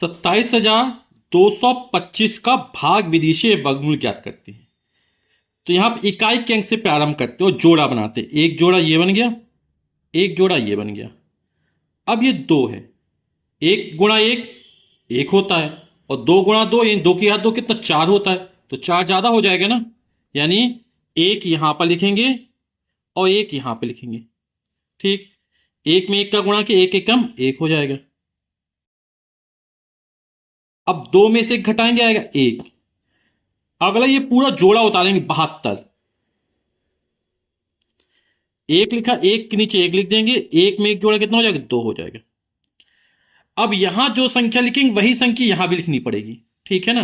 27,225 का भाग विदिशीय वर्गमूल ज्ञात करते हैं। तो यहां पर इकाई के अंक से प्रारंभ करते हो, जोड़ा बनाते, एक जोड़ा ये बन गया, एक जोड़ा ये बन गया। अब ये 2 है, 1 गुणा 1 1 होता है, और 2 गुणा 2 इन 2 की घात 2 कितना 4 होता है, तो 4 ज्यादा हो जाएगा ना, यानी 1 यहां पर लिखेंगे और 1 यहां पर लिखेंगे। ठीक, 1 में 1 का गुणा के 1 कम 1 हो जाएगा। अब 2 में से 1 घटाएंगे, आएगा 1। अगला ये पूरा जोड़ा उतारेंगे 72, 1 लिखा, 1 के नीचे 1 लिख देंगे, 1 में 1 जोड़ा कितना हो जाएगा 2 हो जाएगा। अब यहां जो संख्या लिखेंगे वही संख्या यहां भी लिखनी पड़ेगी, ठीक है ना।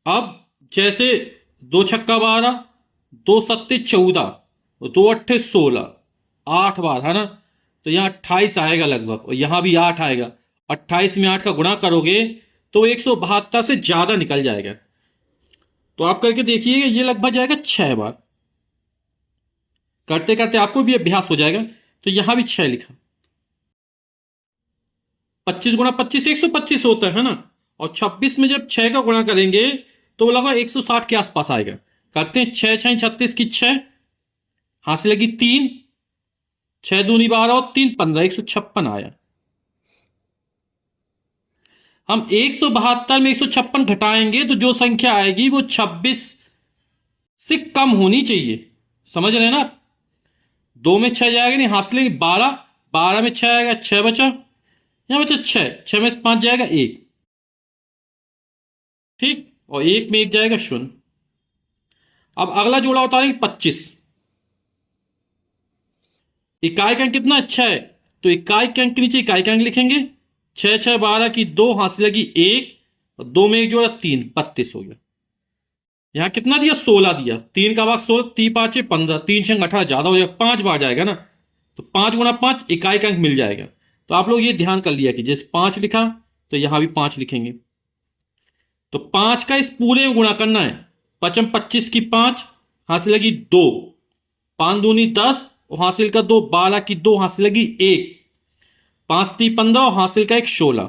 अब जैसे 2 छक्का 12, 2 सत्ते 14, 2 अट्ठे 16, 8 बार है ना, तो यहां 28 आएगा लगभग, और यहां भी 8 आएगा। 28 में 8 का गुणा करोगे तो 172 से ज्यादा निकल जाएगा। तो आप करके देखिएगा, ये लगभग जाएगा 6 बार। करते करते आपको भी अभ्यास हो जाएगा। तो यहां भी 6 लिखा। 25 गुणा 25 125 होता है ना, और 26 में जब 6 का गुणा करेंगे तो वो लगभग 160 के आसपास आएगा। करते हैं 6 6 36 की 6, हाथ से लगी 3, 6 दूनी 12 और 3 15, 156 आया। हम 172 में 156 घटाएंगे तो जो संख्या आएगी वो 26 से कम होनी चाहिए, समझ रहे हैं ना आप। 2 में 6 जाएगा नहीं, हाथ से लेंगे 12, 12 में 6 आएगा, 6 बचा, यहां बचा 6, 6 में 5 जाएगा 1, ठीक, और 1 में 1 जाएगा 0। अब अगला जोड़ा उतारेंगे 25। इकाई का अंक कितना 6 है, तो इकाई के अंक के नीचे इकाई का अंक लिखेंगे। 6 6 12 की 2, हाथ से लगी 1, और 2 में 1 जोड़ा 3, 32 हो गया। यहां कितना दिया 16 दिया, 3 का भाग 16, 3 5 15, 3 6 18 ज्यादा हो जाएगा, 5 बार जाएगा ना, तो 5 गुणा 5 इकाई का अंक मिल जाएगा। तो आप लोग ये ध्यान कर लिया कि जैसे 5 लिखा तो यहां भी 5 लिखेंगे। तो 5 का इस पूरे में गुणा करना है। 5 25 की 5, हाथ से लगी 2, 5 दूनी 10, और हासिल का 2, 12 की 2, हासिल लगी 1, 5 3 15, और हासिल का 1 16।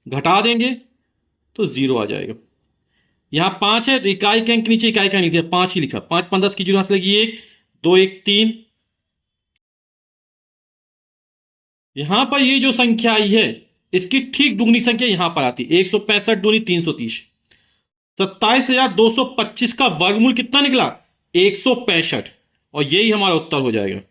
घटा देंगे तो 0 आ जाएगा। यहां 5 है तो इकाई के अंक नीचे इकाई का अंक लिखा, 5 ही लिखा। 5 15 की 0, हासिल लगी 1, 2 1 3। यहां पर ये जो संख्या आई है इसकी ठीक दुगनी संख्या यहां पर आती है, 165 दूनी 330। 27,225 का वर्गमूल कितना निकला 165, और यही हमारा उत्तर हो जाएगा।